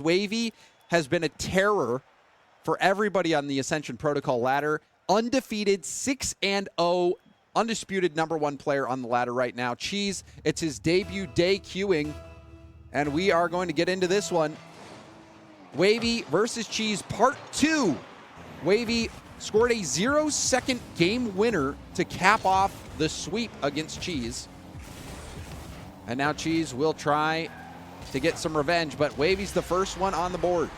Wavy has been a terror for everybody on the Ascension Protocol ladder. Undefeated, 6-0, undisputed #1 player on the ladder right now. Cheese, it's his debut day queuing, and we are going to get into this one. Wavy versus Cheese, part 2. Wavy scored a 0-second game winner to cap off the sweep against Cheese. And now Cheese will try to get some revenge, but Wavy's the first one on the board.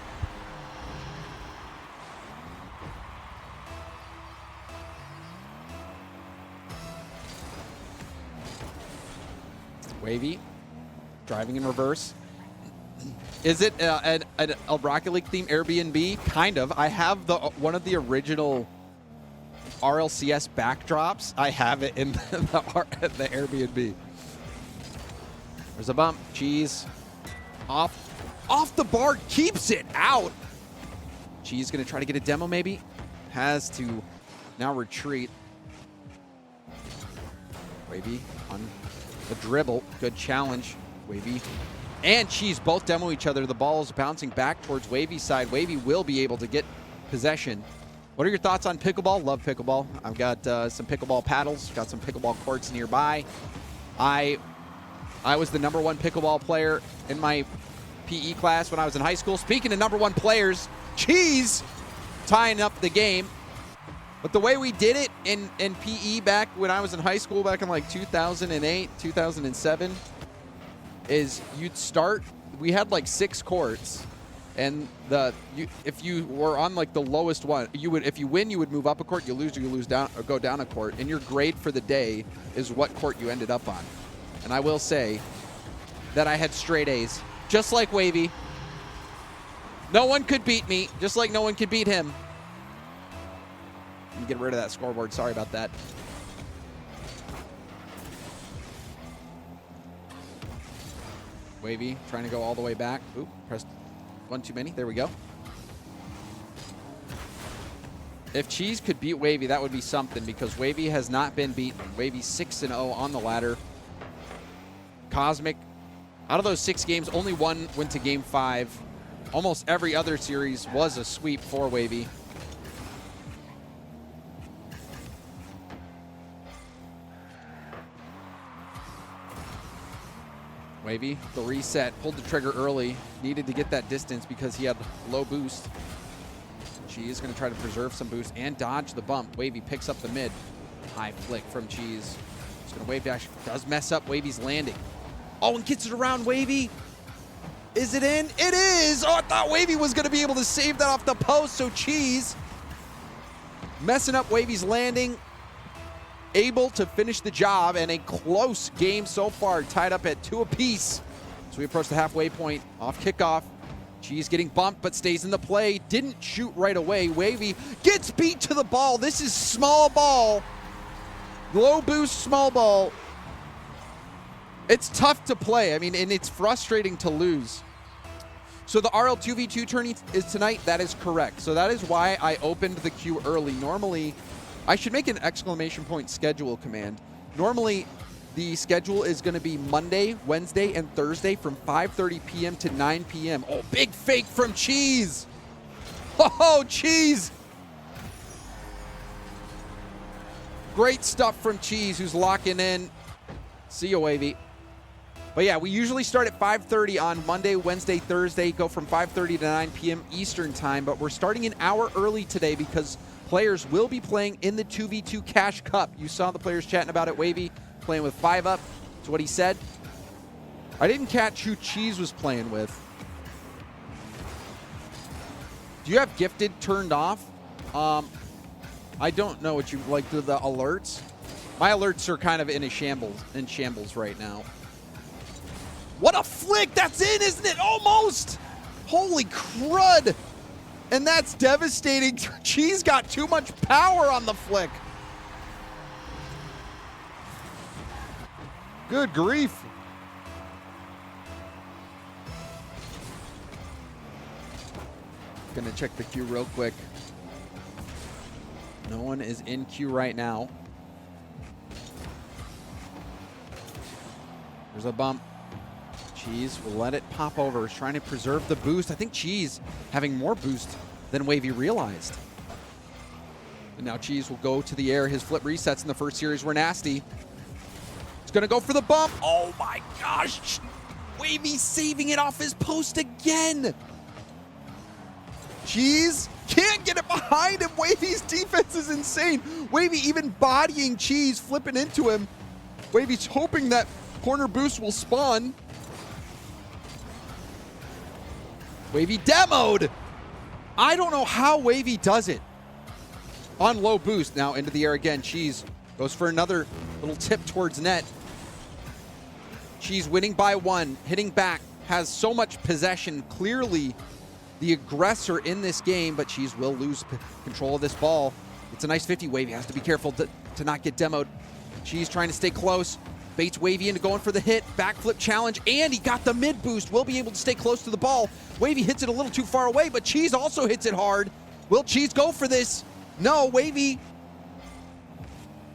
Wavy driving in reverse. Is it a Rocket League themed Airbnb? Kind of. I have one of the original Rlcs backdrops. I have it in the Airbnb. There's a bump. Cheese off the bar, keeps it out. Cheese gonna try to get a demo maybe. Has to now retreat. Wavy on the dribble. Good challenge. Wavy and Cheese both demo each other. The ball is bouncing back towards Wavy's side. Wavy will be able to get possession. What are your thoughts on pickleball? Love pickleball. I've got some pickleball paddles. Got some pickleball courts nearby. I was the #1 pickleball player in my PE class when I was in high school. Speaking of #1 players, Cheese tying up the game. But the way we did it in PE back when I was in high school back in like 2008, 2007, is you'd start, we had like 6 courts, and if you were on like the lowest one, if you win, you would move up a court, you lose down, or go down a court, and your grade for the day is what court you ended up on. And I will say that I had straight A's, just like Wavy. No one could beat me, just like no one could beat him. Let me get rid of that scoreboard. Sorry about that. Wavy trying to go all the way back. Oop, pressed one too many. There we go. If Cheese could beat Wavy, that would be something, because Wavy has not been beaten. Wavy's 6-0 on the ladder. Cosmic, out of those 6 games, only one went to game 5. Almost every other series was a sweep for Wavy. Wavy, the reset, pulled the trigger early, needed to get that distance because he had low boost. Cheese going to try to preserve some boost and dodge the bump. Wavy picks up the mid. High flick from Cheese. He's going to wave dash, does mess up Wavy's landing. Oh, and gets it around Wavy. Is it in? It is! Oh, I thought Wavy was going to be able to save that off the post, so Cheese messing up Wavy's landing. Able to finish the job, and a close game so far, tied up at 2 apiece. So we approach the halfway point, off kickoff. Cheese getting bumped, but stays in the play. Didn't shoot right away. Wavy gets beat to the ball. This is small ball. Low boost, small ball. It's tough to play. I mean, and it's frustrating to lose. So the RL 2v2 tourney is tonight. That is correct. So that is why I opened the queue early. Normally, I should make an exclamation point schedule command. Normally, the schedule is going to be Monday, Wednesday, and Thursday from 5:30 p.m. to 9 p.m. Oh, big fake from Cheese. Oh, Cheese. Great stuff from Cheese, who's locking in. See you, Wavy. But yeah, we usually start at 5:30 on Monday, Wednesday, Thursday, go from 5:30 to 9 p.m. Eastern time, but we're starting an hour early today because players will be playing in the 2v2 Cash Cup. You saw the players chatting about it. Wavy playing with 5 up. That's what he said. I didn't catch who Cheese was playing with. Do you have Gifted turned off? I don't know what you like. The alerts. My alerts are kind of in shambles right now. What a flick! That's in, isn't it? Almost! Holy crud! And that's devastating. Cheese got too much power on the flick. Good grief. Gonna check the queue real quick. No one is in queue right now. There's a bump. Cheese will let it pop over. He's trying to preserve the boost. I think Cheese having more boost than Wavy realized. And now Cheese will go to the air. His flip resets in the first series were nasty. He's going to go for the bump. Oh my gosh. Wavy saving it off his post again. Cheese can't get it behind him. Wavy's defense is insane. Wavy even bodying Cheese, flipping into him. Wavy's hoping that corner boost will spawn. Wavy demoed. I don't know how Wavy does it. On low boost, now into the air again. Cheese goes for another little tip towards net. Cheese winning by 1, hitting back, has so much possession. Clearly the aggressor in this game, but Cheese will lose control of this ball. It's a nice 50. Wavy has to be careful to not get demoed. Cheese trying to stay close. Baits Wavy into going for the hit. Backflip challenge, and he got the mid boost. Will be able to stay close to the ball. Wavy hits it a little too far away, but Cheese also hits it hard. Will Cheese go for this? No, Wavy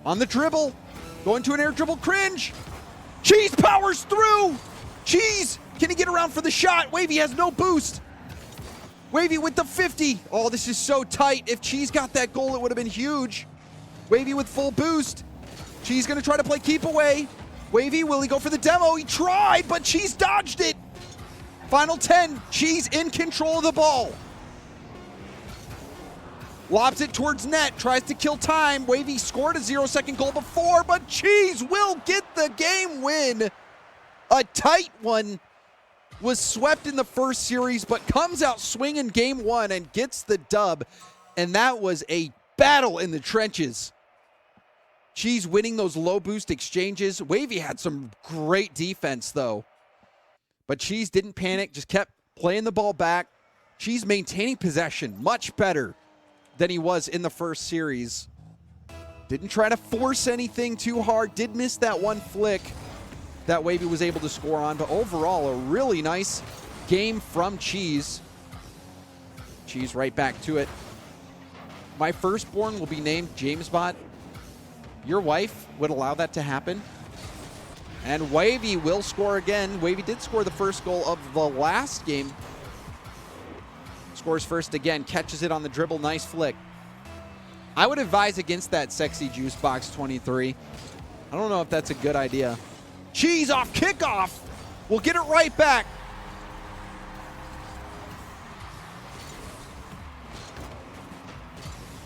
on the dribble. Going to an air dribble cringe. Cheese powers through. Cheese, can he get around for the shot? Wavy has no boost. Wavy with the 50. Oh, this is so tight. If Cheese got that goal, it would have been huge. Wavy with full boost. Cheese gonna try to play keep away. Wavy, will he go for the demo? He tried, but Cheese dodged it. Final 10, Cheese in control of the ball. Lobs it towards net, tries to kill time. Wavy scored a 0-second goal before, but Cheese will get the game win. A tight one. Was swept in the first series, but comes out swinging game 1 and gets the dub. And that was a battle in the trenches. Cheese winning those low boost exchanges. Wavy had some great defense though. But Cheese didn't panic, just kept playing the ball back. Cheese maintaining possession much better than he was in the first series. Didn't try to force anything too hard. Did miss that one flick that Wavy was able to score on, but overall a really nice game from Cheese. Cheese right back to it. My firstborn will be named Jamesbot. Your wife would allow that to happen. And Wavy will score again. Wavy did score the first goal of the last game. Scores first again, catches it on the dribble, nice flick. I would advise against that sexy juice box 23. I don't know if that's a good idea. Cheese off kickoff. We'll get it right back.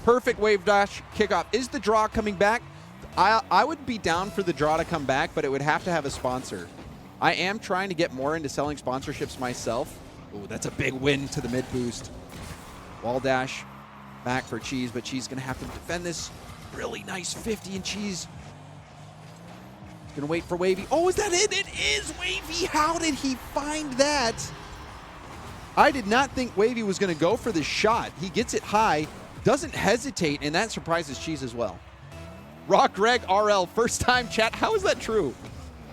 Perfect wave dash kickoff. Is the draw coming back? I would be down for the draw to come back, but it would have to have a sponsor. I am trying to get more into selling sponsorships myself. Oh, that's a big win to the mid boost. Wall dash back for Cheese, but Cheese gonna have to defend this. Really nice 50, and Cheese gonna wait for Wavy. Oh, is that it? It is Wavy. How did he find that? I did not think Wavy was gonna go for this shot. He gets it high, doesn't hesitate, and that surprises Cheese as well. Rock Greg RL, first time chat. How is that true?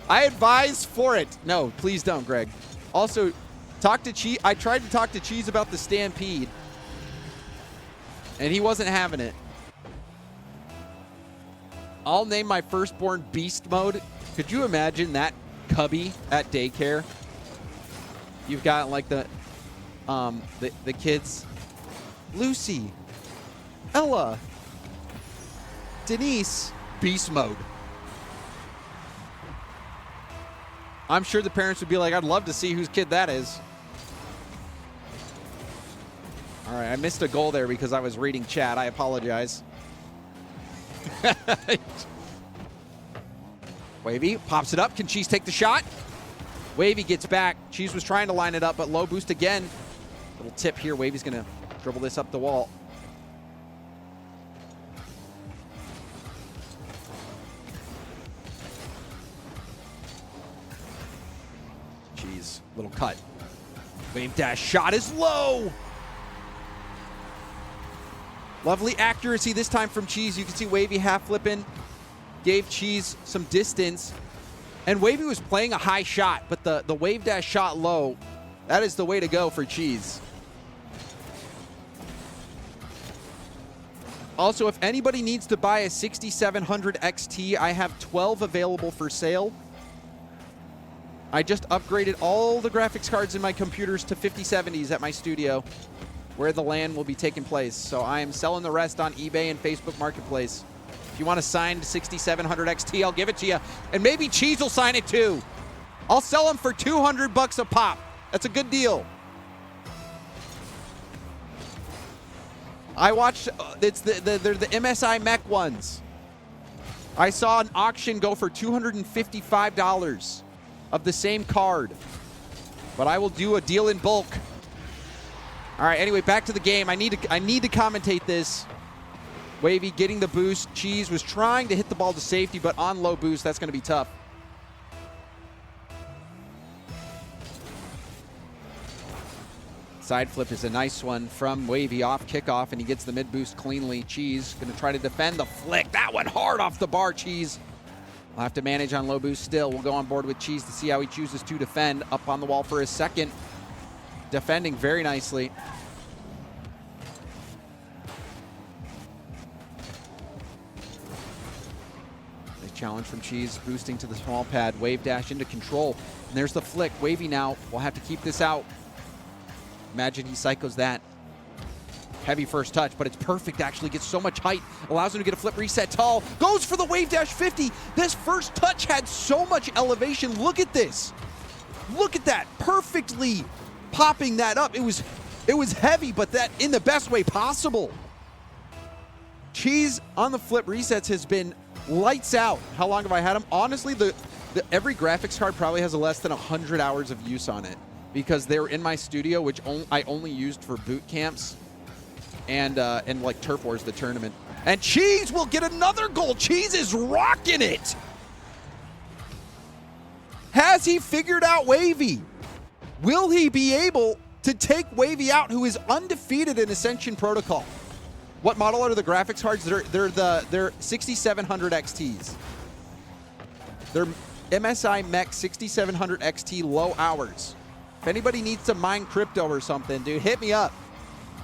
I advise for it. No, please don't, Greg. Also, talk to Cheese. I tried to talk to Cheese about the Stampede, and he wasn't having it. I'll name my firstborn Beast Mode. Could you imagine that cubby at daycare? You've got like the kids, Lucy, Ella, Denise, Beast Mode. I'm sure the parents would be like, I'd love to see whose kid that is. All right, I missed a goal there because I was reading chat. I apologize. Wavy pops it up. Can Cheese take the shot? Wavy gets back. Cheese was trying to line it up, but low boost again. Little tip here. Wavy's going to dribble this up the wall. Cheese, little cut. Wave dash shot is low. Lovely accuracy this time from Cheese. You can see Wavy half flipping. Gave Cheese some distance. And Wavy was playing a high shot, but the wave dash shot low. That is the way to go for Cheese. Also, if anybody needs to buy a 6700 XT, I have 12 available for sale. I just upgraded all the graphics cards in my computers to 5070s at my studio, where the LAN will be taking place. So I am selling the rest on eBay and Facebook Marketplace. If you want a signed 6700 XT, I'll give it to you. And maybe Cheese will sign it too. I'll sell them for $200 a pop. That's a good deal. I watched, they're the MSI mech ones. I saw an auction go for $255 of the same card. But I will do a deal in bulk. All right, anyway, back to the game. I need to commentate this. Wavy getting the boost. Cheese was trying to hit the ball to safety, but on low boost, that's going to be tough. Side flip is a nice one from Wavy off kickoff, and he gets the mid boost cleanly. Cheese going to try to defend the flick. That one hard off the bar, Cheese. We'll have to manage on low boost still. We'll go on board with Cheese to see how he chooses to defend. Up on the wall for his second. Defending very nicely. Nice challenge from Cheese, boosting to the small pad. Wave dash into control. And there's the flick. Wavy now will have to keep this out. Imagine he psychos that. Heavy first touch, but it's perfect actually. Gets so much height. Allows him to get a flip reset tall. Goes for the wave dash 50. This first touch had so much elevation. Look at this. Look at that. Perfectly popping that up. It was heavy, but that in the best way possible. Cheese on the flip resets has been lights out. How long have I had him? Honestly, every graphics card probably has less than 100 hours of use on it, because they were in my studio, which I only used for boot camps and like Turf Wars, the tournament. And Cheese will get another goal. Cheese is rocking it. Has he figured out Wavy? Will he be able to take Wavy out, who is undefeated in Ascension Protocol? What model are the graphics cards? They're 6700 XTs. They're MSI Mech 6700 XT low hours. If anybody needs to mine crypto or something, dude, hit me up.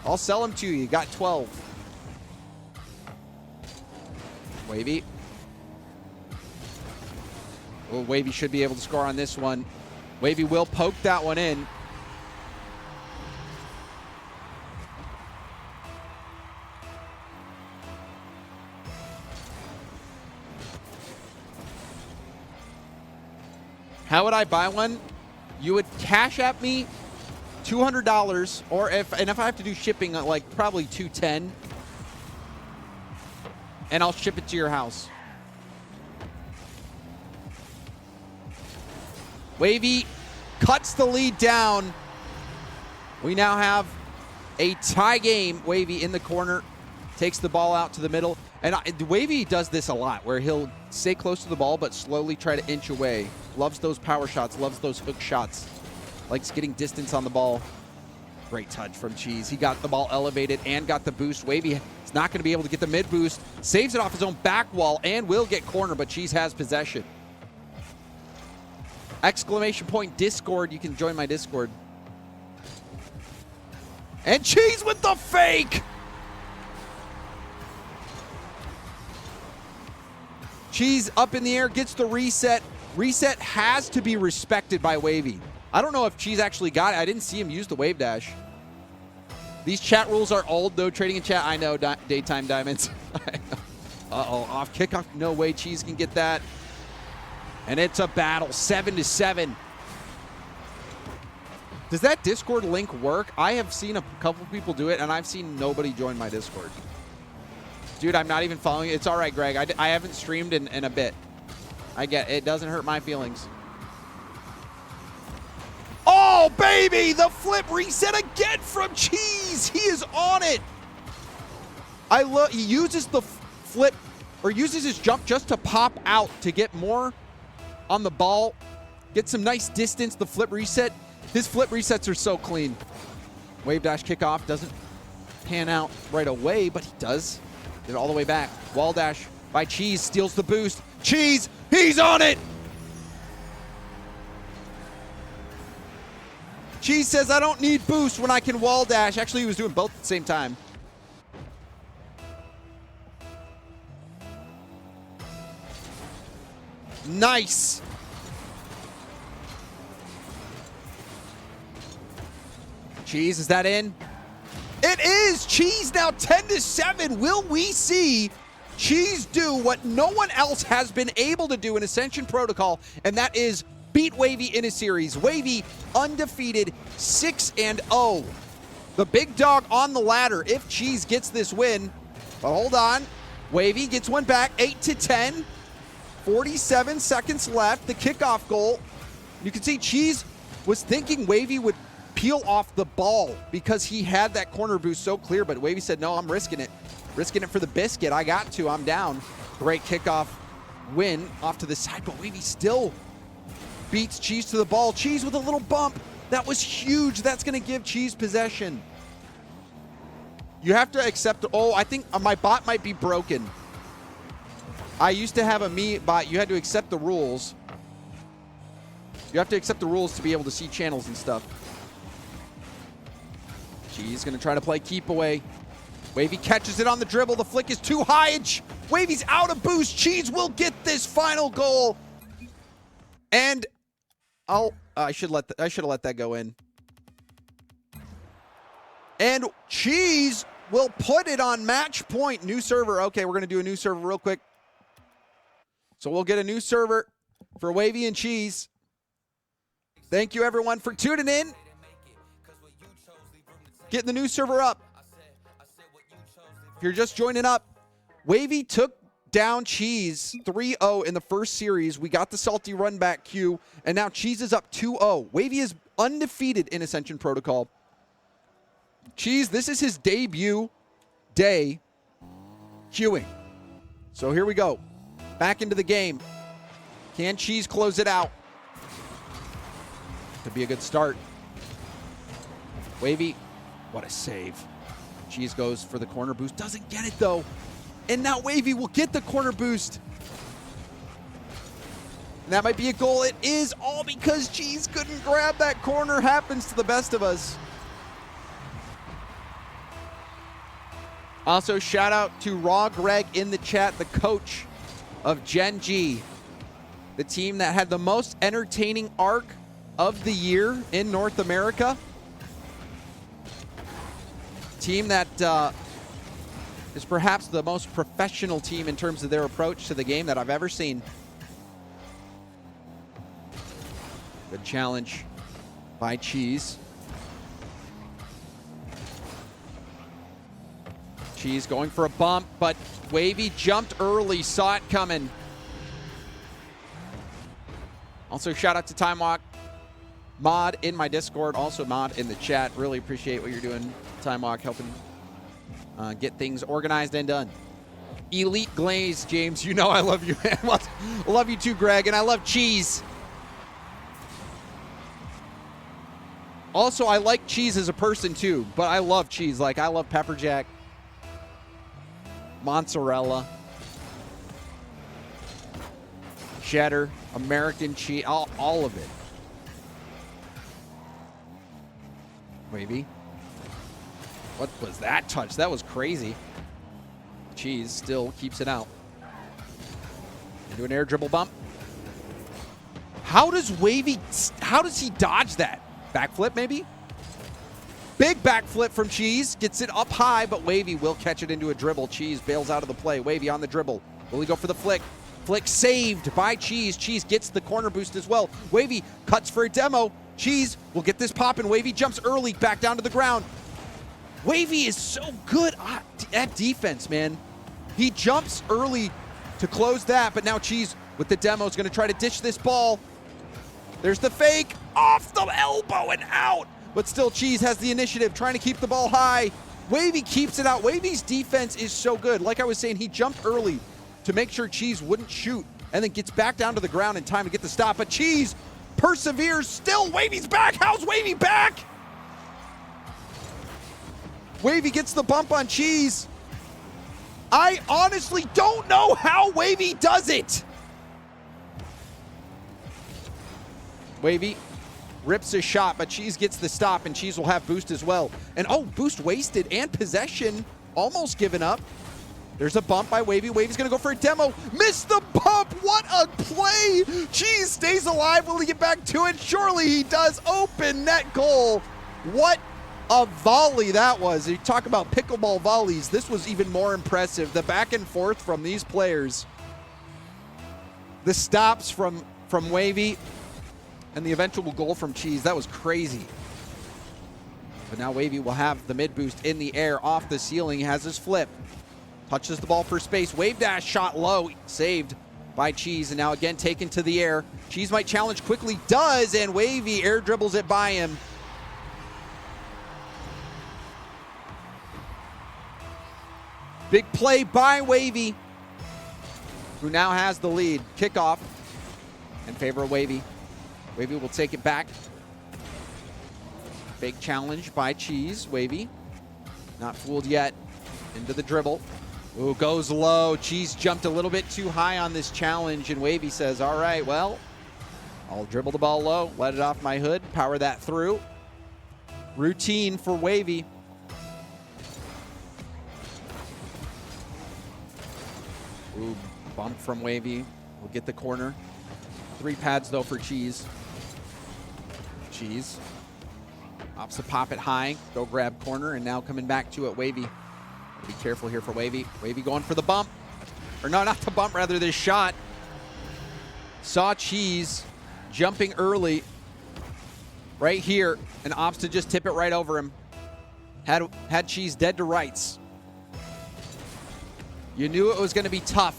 I'll sell them to you. You got 12. Wavy. Well, Wavy should be able to score on this one. Wavy will poke that one in. How would I buy one? You would cash app me $200, or if I have to do shipping, like probably $210, and I'll ship it to your house. Wavy cuts the lead down. We now have a tie game. Wavy in the corner, takes the ball out to the middle. And Wavy does this a lot, where he'll stay close to the ball but slowly try to inch away. Loves those power shots, loves those hook shots. Likes getting distance on the ball. Great touch from Cheese. He got the ball elevated and got the boost. Wavy is not going to be able to get the mid boost. Saves it off his own back wall and will get corner, but Cheese has possession. Exclamation point Discord. You can join my Discord. And Cheese with the fake. Cheese up in the air, gets the reset. Reset has to be respected by Wavy. I don't know if Cheese actually got it. I didn't see him use the wave dash. These chat rules are old, though. Trading in chat, I know, Daytime Diamonds. Uh-oh, off kickoff. No way Cheese can get that. And it's a battle, 7-7. Does that Discord link work? I have seen a couple people do it, and I've seen nobody join my Discord. Dude, I'm not even following it. It's all right, Greg. I haven't streamed in a bit. I get it. It doesn't hurt my feelings. Oh, baby! The flip reset again from Cheese. He is on it. He uses the flip, or uses his jump just to pop out to get more on the ball. Get some nice distance. The flip reset. His flip resets are so clean. Wave dash kickoff doesn't pan out right away, but he does. Get it all the way back. Wall dash by Cheese. Steals the boost. Cheese, he's on it! Cheese says, I don't need boost when I can wall dash. Actually, he was doing both at the same time. Nice. Cheese, is that in? It is! Cheese now 10-7. Will we see Cheese do what no one else has been able to do in Ascension Protocol, and that is beat Wavy in a series. Wavy undefeated 6-0. The big dog on the ladder if Cheese gets this win. But hold on. Wavy gets one back, 8-10. 47 seconds left. The kickoff goal. You can see Cheese was thinking Wavy would peel off the ball because he had that corner boost so clear, but Wavy said, no, I'm risking it. Risking it for the biscuit. I got to. I'm down. Great kickoff win off to the side, but Wavy still beats Cheese to the ball. Cheese with a little bump. That was huge. That's going to give Cheese possession. You have to accept, oh, I think my bot might be broken. I used to have a me bot. You had to accept the rules. You have to accept the rules to be able to see channels and stuff. Cheese going to try to play keep away. Wavy catches it on the dribble. The flick is too high, and Wavy's out of boost. Cheese will get this final goal. And I should have let that go in. And Cheese will put it on match point. New server. Okay, we're going to do a new server real quick. So we'll get a new server for Wavy and Cheese. Thank you, everyone, for tuning in. Getting the new server up. If you're just joining up, Wavy took down Cheese 3-0 in the first series. We got the salty run back Q, and now Cheese is up 2-0. Wavy is undefeated in Ascension Protocol. Cheese, this is his debut day queuing. So here we go. Back into the game. Can Cheese close it out? Could be a good start. Wavy, what a save. Cheese goes for the corner boost. Doesn't get it, though. And now Wavy will get the corner boost. And that might be a goal. It is all because Cheese couldn't grab that corner. Happens to the best of us. Also, shout out to Raw Greg in the chat, the coach of Gen G, the team that had the most entertaining arc of the year in North America. Team that is perhaps the most professional team in terms of their approach to the game that I've ever seen. Good challenge by Cheese. Cheese going for a bump, but Wavy jumped early, saw it coming. Also, shout out to Time Walk Mod in my Discord, also Mod in the chat. Really appreciate what you're doing, Time Walk, helping get things organized and done. Elite Glaze, James, you know I love you, man. I love you too, Greg, and I love Cheese. Also, I like Cheese as a person too, but I love Cheese. Like, I love Pepper Jack, mozzarella, cheddar, American cheese, all of it. Wavy. What was that touch? That was crazy. Cheese still keeps it out. Into an air dribble bump. How does he dodge that? Backflip maybe? Big backflip from Cheese. Gets it up high, but Wavy will catch it into a dribble. Cheese bails out of the play. Wavy on the dribble. Will he go for the flick? Flick saved by Cheese. Cheese gets the corner boost as well. Wavy cuts for a demo. Cheese will get this pop, and Wavy jumps early back down to the ground. Wavy is so good at defense, man. He jumps early to close that, but now Cheese with the demo is going to try to dish this ball. There's the fake. Off the elbow and out. But still, Cheese has the initiative, trying to keep the ball high. Wavy keeps it out. Wavy's defense is so good. Like I was saying, he jumped early to make sure Cheese wouldn't shoot, and then gets back down to the ground in time to get the stop. But Cheese perseveres still. Wavy's back. How's Wavy back? Wavy gets the bump on Cheese. I honestly don't know how Wavy does it. Wavy rips a shot, but Cheese gets the stop, and Cheese will have boost as well. And oh, boost wasted and possession almost given up. There's a bump by Wavy. Wavy's going to go for a demo. Missed the bump. What a play. Cheese stays alive. Will he get back to it? Surely he does. Open net goal. What a volley that was. You talk about pickleball volleys. This was even more impressive. The back and forth from these players. The stops from Wavy and the eventual goal from Cheese. That was crazy. But now Wavy will have the mid boost in the air off the ceiling. He has his flip. Touches the ball for space. Wave dash shot low. Saved by Cheese. And now again taken to the air. Cheese might challenge quickly. Does. And Wavy air dribbles it by him. Big play by Wavy, who now has the lead. Kickoff in favor of Wavy. Wavy will take it back. Big challenge by Cheese. Wavy not fooled yet. Into the dribble. Ooh, goes low. Cheese jumped a little bit too high on this challenge, and Wavy says, all right, well, I'll dribble the ball low, let it off my hood, power that through. Routine for Wavy. Ooh, bump from Wavy. We'll get the corner. 3 pads, though, for Cheese. Cheese. Opts to pop it high. Go grab corner, and now coming back to it, Wavy. Be careful here for Wavy. Wavy going for the bump. Or no, not the bump, rather this shot. Saw Cheese jumping early. Right here, and opts to just tip it right over him. Had Cheese dead to rights. You knew it was going to be tough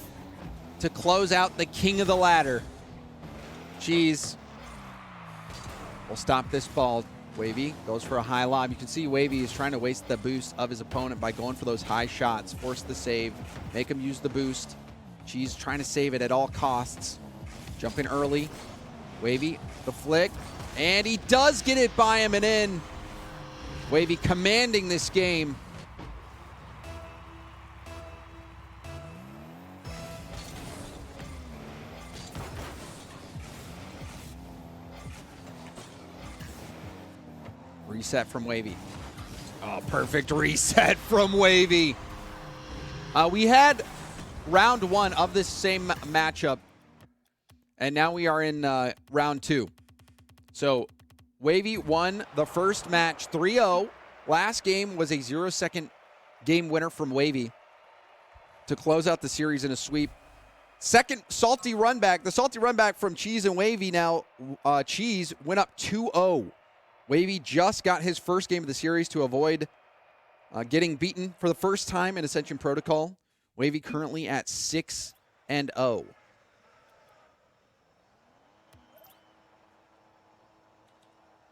to close out the king of the ladder. Cheese will stop this ball. Wavy goes for a high lob. You can see Wavy is trying to waste the boost of his opponent by going for those high shots. Force the save. Make him use the boost. Cheese trying to save it at all costs. Jumping early. Wavy, the flick. And he does get it by him and in. Wavy commanding this game. Reset from Wavy. Oh, perfect reset from Wavy. We had round 1 of this same matchup, and now we are in round 2. So Wavy won the first match 3-0. Last game was a 0-second game winner from Wavy to close out the series in a sweep. Second salty run back. The salty run back from Cheese and Wavy. Now Cheese went up 2-0. Wavy just got his first game of the series to avoid getting beaten for the first time in Ascension Protocol. Wavy currently at 6-0.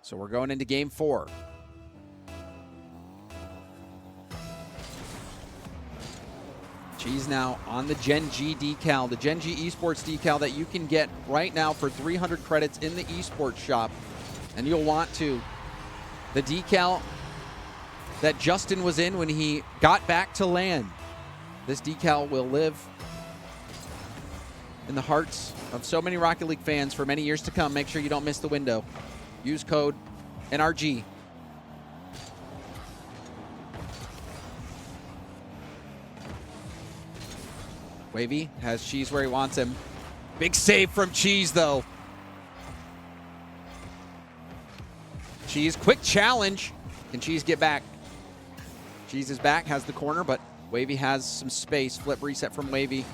So we're going into game 4. Cheese now on the Gen G decal, the Gen G Esports decal that you can get right now for 300 credits in the esports shop. And you'll want to. The decal that Justin was in when he got back to LAN. This decal will live in the hearts of so many Rocket League fans for many years to come. Make sure you don't miss the window. Use code NRG. Wavy has Cheese where he wants him. Big save from Cheese, though. Cheese, quick challenge. Can Cheese get back? Cheese is back, has the corner, but Wavy has some space. Flip reset from Wavy.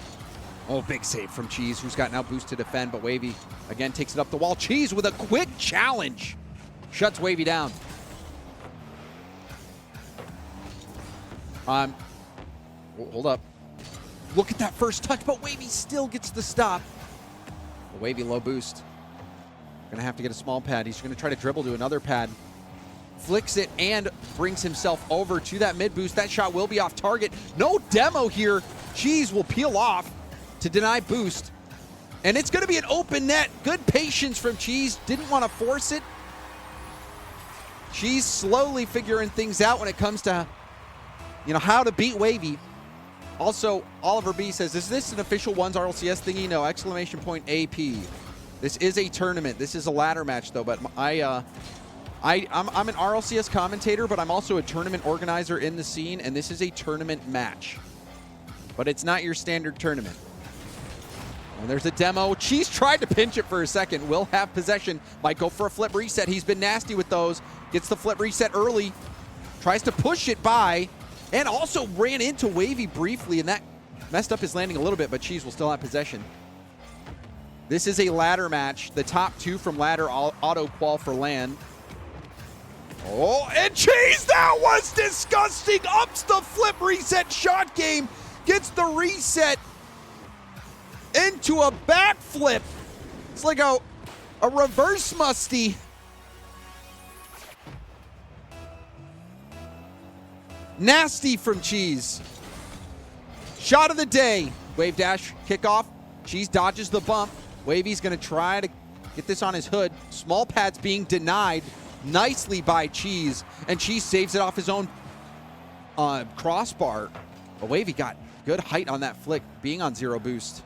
Oh, big save from Cheese, who's got now boost to defend, but Wavy again takes it up the wall. Cheese with a quick challenge. Shuts Wavy down. Hold up. Look at that first touch, but Wavy still gets the stop. Wavy low boost. Gonna have to get a small pad. He's gonna try to dribble to another pad. Flicks it and brings himself over to that mid boost. That shot will be off target. No demo here. Cheese will peel off to deny boost. And it's gonna be an open net. Good patience from Cheese. Didn't want to force it. Cheese slowly figuring things out when it comes to, how to beat Wavy. Also, Oliver B says, is this an official ones RLCS thingy? No, exclamation point AP. This is a tournament. This is a ladder match, though. But I'm an RLCS commentator, but I'm also a tournament organizer in the scene, and this is a tournament match. But it's not your standard tournament. And there's a demo. Cheese tried to pinch it for a second. Will have possession. Might go for a flip reset. He's been nasty with those. Gets the flip reset early. Tries to push it by, and also ran into Wavy briefly, and that messed up his landing a little bit, but Cheese will still have possession. This is a ladder match. The top two from ladder auto qual for land. Oh, and Cheese, that was disgusting. Ups the flip reset shot game. Gets the reset into a backflip. It's like a reverse musty. Nasty from Cheese. Shot of the day. Wave dash, kickoff. Cheese dodges the bump. Wavy's gonna try to get this on his hood. Small pads being denied nicely by Cheese, and Cheese saves it off his own crossbar. But Wavy got good height on that flick, being on 0 boost.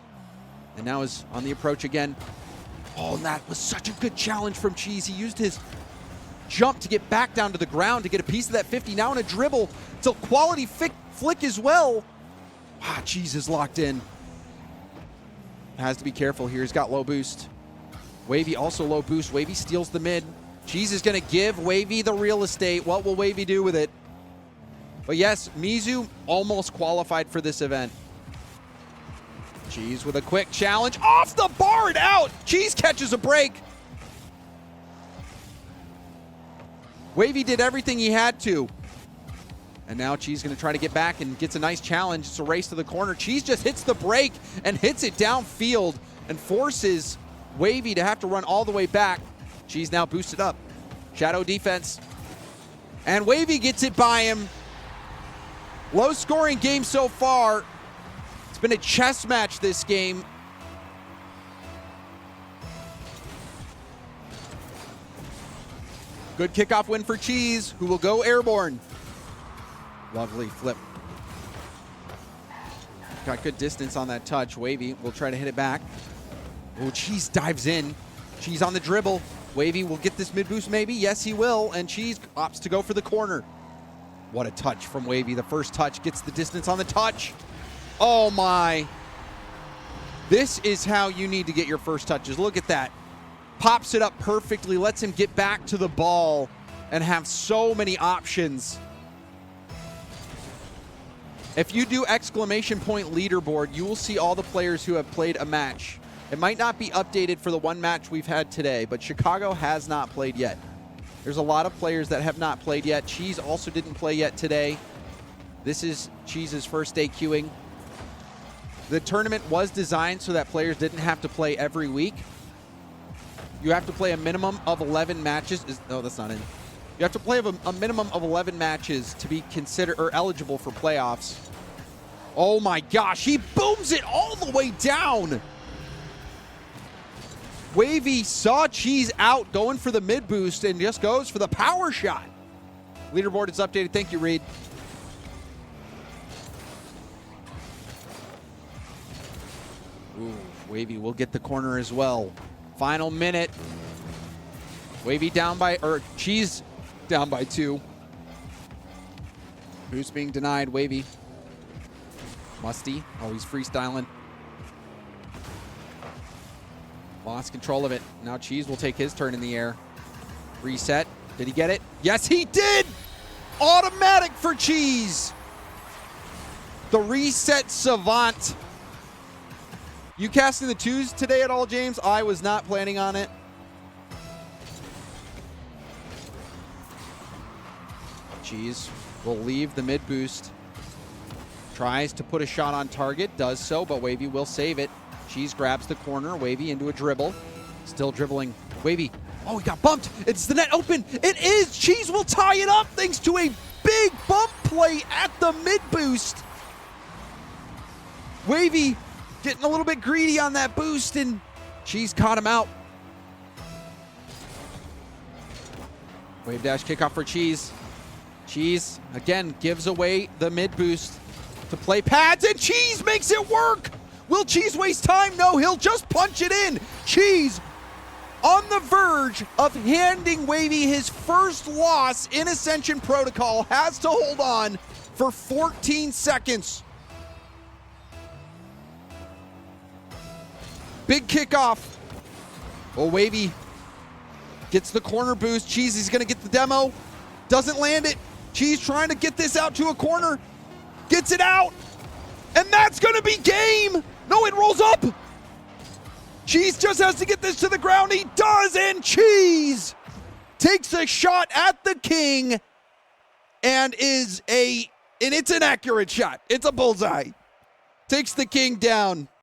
And now is on the approach again. Oh, and that was such a good challenge from Cheese. He used his jump to get back down to the ground to get a piece of that 50. Now in a dribble, it's a quality flick as well. Wow, Cheese is locked in. Has to be careful here. He's got low boost. Wavy also low boost. Wavy steals the mid. Cheese is going to give Wavy the real estate. What will Wavy do with it? But yes, Mizu almost qualified for this event. Cheese with a quick challenge. Off the bar and out. Cheese catches a break. Wavy did everything he had to. And now Cheese going to try to get back and gets a nice challenge. It's a race to the corner. Cheese just hits the break and hits it downfield and forces Wavy to have to run all the way back. Cheese now boosted up. Shadow defense. And Wavy gets it by him. Low scoring game so far. It's been a chess match this game. Good kickoff win for Cheese, who will go airborne. Lovely flip. Got good distance on that touch. Wavy will try to hit it back. Oh, Cheese dives in. Cheese on the dribble. Wavy will get this mid boost maybe. Yes, he will. And Cheese opts to go for the corner. What a touch from Wavy. The first touch gets the distance on the touch. Oh my. This is how you need to get your first touches. Look at that. Pops it up perfectly. Lets him get back to the ball and have so many options. If you do exclamation point leaderboard, you will see all the players who have played a match. It might not be updated for the one match we've had today, but Chicago has not played yet. There's a lot of players that have not played yet. Cheese also didn't play yet today. This is Cheese's first day queuing. The tournament was designed so that players didn't have to play every week. You have to play a minimum of 11 matches. No, that's not in. You have to play a minimum of 11 matches to be considered or eligible for playoffs. Oh my gosh, he booms it all the way down. Wavy saw Cheese out going for the mid boost and just goes for the power shot. Leaderboard is updated. Thank you, Reed. Ooh, Wavy will get the corner as well. Final minute. Wavy down by, or Cheese down by 2. Who's being denied? Wavy. Musty. Oh, he's freestyling. Lost control of it. Now Cheese will take his turn in the air. Reset. Did he get it? Yes, he did! Automatic for Cheese. The reset savant. You casting the 2s today at all, James? I was not planning on it. Cheese will leave the mid boost. Tries to put a shot on target. Does so, but Wavy will save it. Cheese grabs the corner. Wavy into a dribble. Still dribbling. Wavy. Oh, he got bumped. It's the net open. It is. Cheese will tie it up thanks to a big bump play at the mid boost. Wavy getting a little bit greedy on that boost, and Cheese caught him out. Wave dash kickoff for Cheese. Cheese, again, gives away the mid boost to play pads, and Cheese makes it work. Will Cheese waste time? No, he'll just punch it in. Cheese on the verge of handing Wavy his first loss in Ascension Protocol. Has to hold on for 14 seconds. Big kickoff. Oh, Wavy gets the corner boost. Cheese is going to get the demo. Doesn't land it. Cheese trying to get this out to a corner. Gets it out. And that's going to be game. No, it rolls up. Cheese just has to get this to the ground. He does, and Cheese takes a shot at the king and it's an accurate shot. It's a bullseye. Takes the king down.